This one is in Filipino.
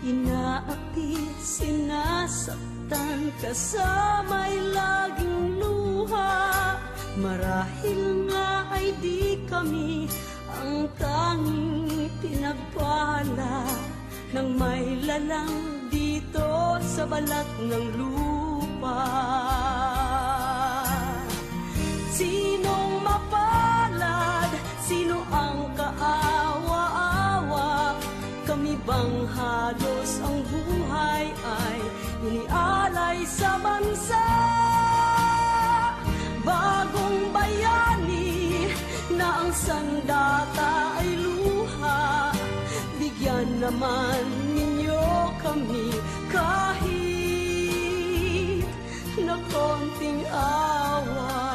Inaapi, sinasaktan, kasama'y laging luha. Marahil nga ay di kami ang tanging pinagpala ng may lalang dito sa balat ng lupa. Sinong mapalad? Sino ang kaawa-awa? Kami bang halos ang buhay ay inialay sa bansa? Bagong bayani na ang sandata ay luha. Bigyan naman ninyo kami kahit na konting awa.